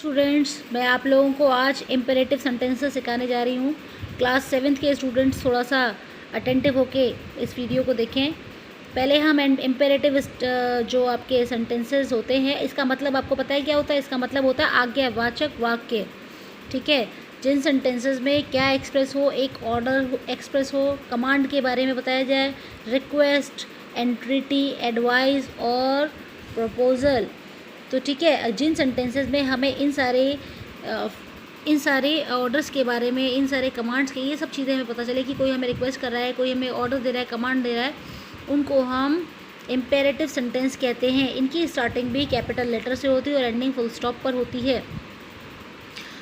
Students, मैं आप लोगों को आज इम्पेरेटिव सेंटेंसेस सिखाने जा रही हूँ। क्लास 7th के स्टूडेंट्स थोड़ा सा अटेंटिव होके इस वीडियो को देखें। पहले हम इम्पेरेटिव जो आपके सेंटेंसेस होते हैं, इसका मतलब आपको पता है क्या होता है? इसका मतलब होता है आज्ञावाचक वाक्य। ठीक है, जिन सेंटेंसेस में क्या एक्सप्रेस हो, एक ऑर्डर एक्सप्रेस हो, कमांड के बारे में बताया जाए, रिक्वेस्ट, एंट्रिटी, एडवाइस और प्रपोजल। तो ठीक है, जिन सेंटेंसेस में हमें इन सारे ऑर्डर्स के बारे में, इन सारे कमांड्स के, ये सब चीज़ें हमें पता चले कि कोई हमें रिक्वेस्ट कर रहा है, कोई हमें ऑर्डर दे रहा है, कमांड दे रहा है, उनको हम इम्पेरेटिव सेंटेंस कहते हैं। इनकी स्टार्टिंग भी कैपिटल लेटर से होती है और एंडिंग फुल स्टॉप पर होती है।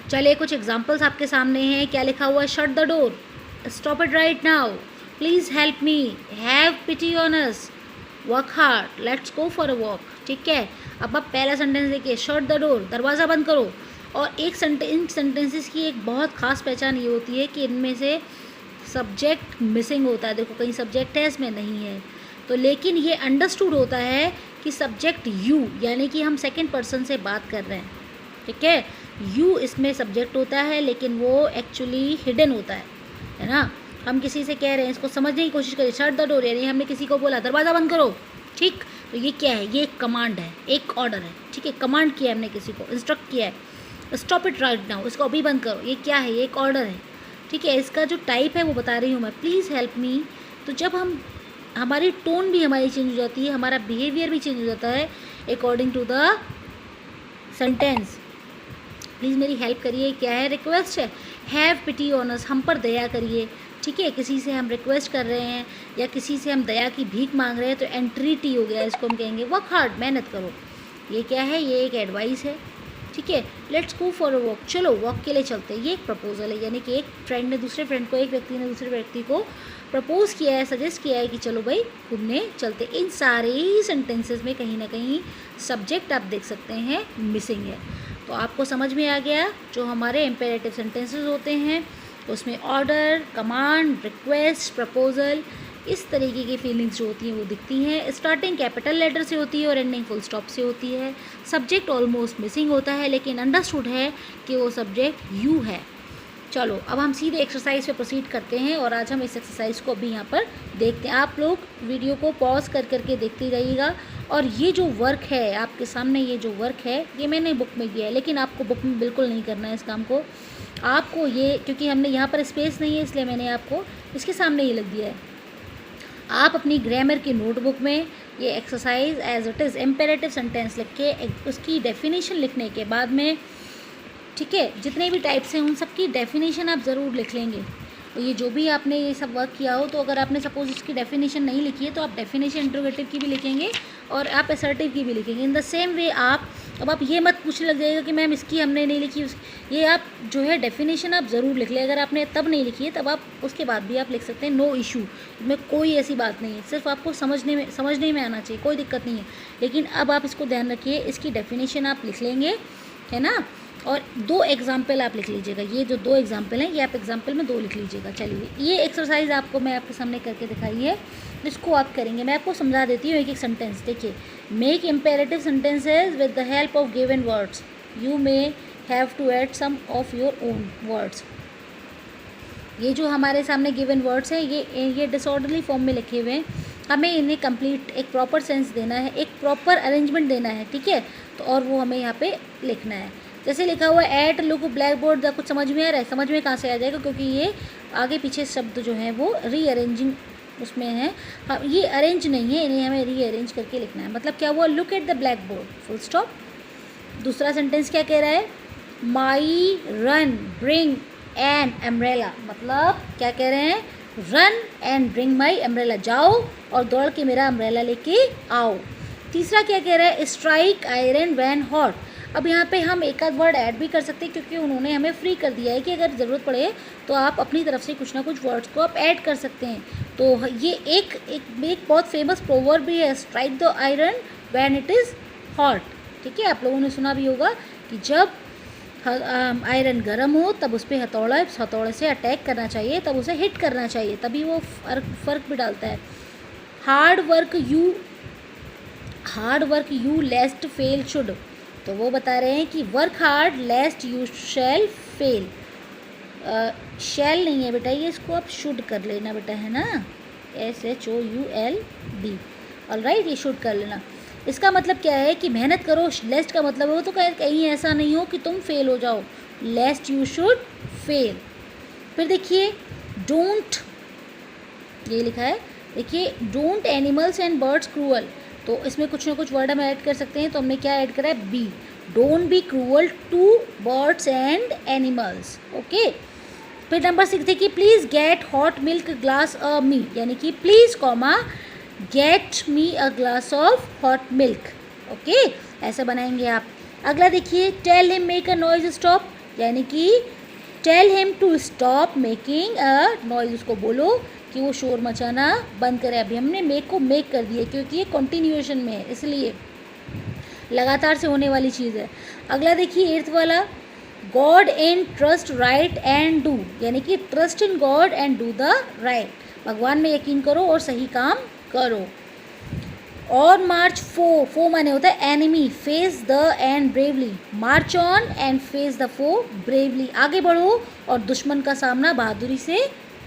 चलिए कुछ एग्जांपल्स आपके सामने हैं। क्या लिखा हुआ है? Shut the door, stop it right now, please help me, have pity on us, work hard, let's go for a walk. ठीक है, अब आप पहला सेंटेंस देखिए, शट द डोर, दरवाज़ा बंद करो। और इन सेंटेंसेस की एक बहुत ख़ास पहचान ये होती है कि इनमें से सब्जेक्ट मिसिंग होता है। देखो, कहीं सब्जेक्ट है, इसमें नहीं है, तो लेकिन ये अंडरस्टूड होता है कि सब्जेक्ट यू, यानी कि हम सेकेंड पर्सन से बात कर रहे हैं। ठीक है, यू इसमें सब्जेक्ट होता है, लेकिन वो एक्चुअली हिडन होता है ना। हम किसी से कह रहे हैं, इसको समझने की कोशिश करिए। शट द डोर यानी हमने किसी को बोला दरवाज़ा बंद करो। ठीक, तो ये क्या है? ये एक कमांड है, एक ऑर्डर है। ठीक है, कमांड किया है हमने, किसी को इंस्ट्रक्ट किया है, स्टॉप इट राइट नाउ, इसको अभी बंद करो। ये क्या है? ये एक ऑर्डर है। ठीक है, इसका जो टाइप है वो बता रही हूँ मैं, प्लीज़ हेल्प मी। तो जब हमारी टोन भी हमारी चेंज हो जाती है, हमारा बिहेवियर भी चेंज हो जाता है according to the sentence. Please मेरी हेल्प करिए, क्या है? रिक्वेस्ट है। हैव पिटी ऑन अस, हम पर दया करिए। ठीक है, किसी से हम रिक्वेस्ट कर रहे हैं या किसी से हम दया की भीख मांग रहे हैं, तो एंट्रीटी हो गया, इसको हम कहेंगे वर्क हार्ड, मेहनत करो। ये क्या है? ये एक एडवाइस है। ठीक है, let's go for a walk, चलो वॉक के लिए चलते हैं, ये एक प्रपोजल है। यानी कि एक फ्रेंड ने दूसरे फ्रेंड को, एक व्यक्ति ने दूसरे व्यक्ति को प्रपोज किया है, सजेस्ट किया है कि चलो भाई घूमने चलते। इन सारे ही सेंटेंसेस में कहीं ना कहीं सब्जेक्ट आप देख सकते हैं मिसिंग है। तो आपको समझ में आ गया, जो हमारे इम्पेरेटिव सेंटेंसेस होते हैं उसमें ऑर्डर, कमांड, रिक्वेस्ट, प्रपोजल, इस तरीके की फीलिंग्स जो होती हैं वो दिखती हैं। स्टार्टिंग कैपिटल लेटर से होती है और एंडिंग फुल स्टॉप से होती है। सब्जेक्ट ऑलमोस्ट मिसिंग होता है, लेकिन अंडरस्टूड है कि वो सब्जेक्ट यू है। चलो अब हम सीधे एक्सरसाइज पे प्रोसीड करते हैं, और आज हम इस एक्सरसाइज को अभी यहाँ पर देखते हैं। आप लोग वीडियो को पॉज कर करके देखते रहिएगा। और ये जो वर्क है आपके सामने, ये जो वर्क है, ये मैंने बुक में किया है, लेकिन आपको बुक में बिल्कुल नहीं करना है इस काम को। आपको ये, क्योंकि हमने यहाँ पर स्पेस नहीं है, इसलिए मैंने आपको इसके सामने ही लिख दिया है। आप अपनी ग्रामर की नोटबुक में ये exercise as it is imperative sentence लिख के, उसकी डेफिनेशन लिखने के बाद में, ठीक है, जितने भी टाइप्स हैं उन सब की डेफिनेशन आप ज़रूर लिख लेंगे। तो ये जो भी आपने ये सब वर्क किया हो, तो अगर आपने सपोज इसकी डेफिनेशन नहीं लिखी है, तो आप डेफिनेशन इंट्रोगेटिव की भी लिखेंगे और आप असर्टिव की भी लिखेंगे। इन द सेम वे अब आप ये मत पूछने लग जाएगा कि मैम इसकी हमने नहीं लिखी, ये आप जो है डेफिनेशन आप ज़रूर लिख लें। अगर आपने तब नहीं लिखी है, तब आप उसके बाद भी आप लिख सकते हैं, नो इशू, इसमें कोई ऐसी बात नहीं है। सिर्फ आपको समझने में आना चाहिए, कोई दिक्कत नहीं है। लेकिन अब आप इसको ध्यान रखिए, इसकी डेफिनेशन आप लिख लेंगे, है ना। और 2 एग्जाम्पल आप लिख लीजिएगा। ये जो 2 एग्जाम्पल हैं, ये आप एग्जाम्पल में 2 लिख लीजिएगा। चलिए, ये एक्सरसाइज आपको मैं आपके सामने करके दिखाई है, इसको आप करेंगे। मैं आपको समझा देती हूँ एक एक सेंटेंस। देखिए, make imperative sentences with the help of given words, you may have to add some of your own words. ये जो हमारे सामने गिवन वर्ड्स हैं, ये डिसऑर्डरली फॉर्म में लिखे हुए हैं। हमें इन्हें कंप्लीट एक प्रॉपर सेंस देना है, एक प्रॉपर अरेंजमेंट देना है। ठीक है, तो और वो हमें यहाँ पे लिखना है। जैसे लिखा हुआ है एट लुक ब्लैक बोर्ड, कुछ समझ में आ रहा है? समझ में कहाँ से आ जाएगा, क्योंकि ये आगे पीछे शब्द जो हैं वो रीअरेंजिंग उसमें है। हाँ, ये अरेंज नहीं है, इन्हें हमें रीअरेंज करके लिखना है। मतलब क्या हुआ? Look at the black board, full stop. दूसरा सेंटेंस क्या कह रहा है? माई रन ब्रिंग एन अम्ब्रेला, मतलब क्या कह रहे हैं? Run and bring my umbrella, जाओ और दौड़ के मेरा अम्ब्रेला लेके आओ। तीसरा क्या कह रहा है? Strike iron when hot. अब यहाँ पे हम एक आध वर्ड ऐड भी कर सकते हैं, क्योंकि उन्होंने हमें फ्री कर दिया है कि अगर ज़रूरत पड़े तो आप अपनी तरफ से कुछ ना कुछ वर्ड्स को आप ऐड कर सकते हैं। तो ये एक बहुत फेमस प्रोवर्ब भी है, strike the iron when it is hot. ठीक है, आप लोगों ने सुना भी होगा कि जब आयरन गर्म हो तब उस पर हथौड़े से अटैक करना चाहिए, तब उसे हिट करना चाहिए, तभी वो फ़र्क भी डालता है। Hard work you lest fail should, तो वो बता रहे हैं कि work hard lest you shall fail. Shall नहीं है बेटा, ये इसको आप शुड कर लेना बेटा, है ना, SHOULD। ऑलराइट, ये शुड कर लेना। इसका मतलब क्या है कि मेहनत करो। लेस्ट का मतलब हो तो कहीं ऐसा नहीं हो कि तुम फेल हो जाओ, लेस्ट यू शुड फेल। फिर देखिए डोंट, ये लिखा है, देखिए don't animals and birds cruel, तो इसमें कुछ ना कुछ वर्ड हम ऐड कर सकते हैं, तो हमने क्या ऐड करा है, be, don't be cruel to birds and animals. Okay. फिर नंबर 6 देखिए, please get hot milk glass a me, यानी कि please comma get me a glass of hot milk. Okay, ऐसा बनाएंगे आप। अगला देखिए, tell him make a noise stop, यानी कि tell him to stop making a noise, उसको बोलो कि वो शोर मचाना बंद करे। अभी हमने मेक को मेक कर दिया क्योंकि ये कंटिन्यूएशन में है, इसलिए लगातार से होने वाली चीज़ है। अगला देखिए 8th वाला, God in trust right and do, यानी कि trust in God and do the right, भगवान में यकीन करो और सही काम करो। और मार्च फो माने होता है enemy, face the end bravely, march on and face the foe bravely, आगे बढ़ो और दुश्मन का सामना बहादुरी से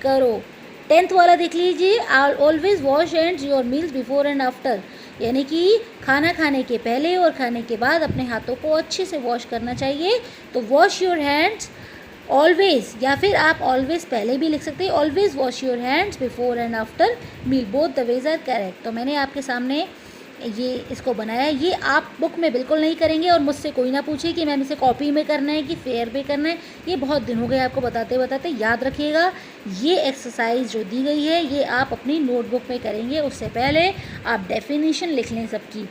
करो। 10th वाला देख लीजिए, always wash hands your meals before and after, यानी कि खाना खाने के पहले और खाने के बाद अपने हाथों को अच्छे से वॉश करना चाहिए। तो वॉश योर हैंड्स ऑलवेज, या फिर आप ऑलवेज पहले भी लिख सकते हैं, always wash your hands before and after meal, both the ways are correct. तो मैंने आपके सामने ये इसको बनाया, ये आप बुक में बिल्कुल नहीं करेंगे और मुझसे कोई ना पूछे कि मैम इसे कॉपी में करना है कि फेयर पे करना है, ये बहुत दिन हो गए आपको बताते बताते। याद रखिएगा, ये एक्सरसाइज जो दी गई है ये आप अपनी नोटबुक में करेंगे, उससे पहले आप डेफिनेशन लिख लें सबकी,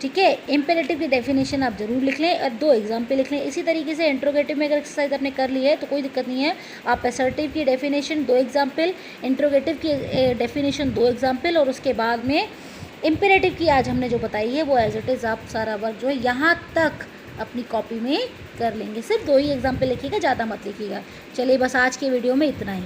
ठीक है। इम्पेरेटिव की डेफिनेशन आप ज़रूर लिख लें और 2 एग्जाम्पल लिख लें। इसी तरीके से इंट्रोगेटिव में अगर एक्सरसाइज आपने कर ली है तो कोई दिक्कत नहीं है, आप असर्टिव की डेफिनेशन 2 एग्जाम्पल, इंट्रोगेटिव की डेफिनेशन 2 एग्जाम्पल, और उसके बाद में इम्पेरेटिव की आज हमने जो बताई है वो एज इट इज़ आप सारा वर्क जो है यहाँ तक अपनी कॉपी में कर लेंगे। सिर्फ 2 ही एग्जाम्पल लिखिएगा, ज़्यादा मत लिखिएगा। चलिए बस आज के वीडियो में इतना ही।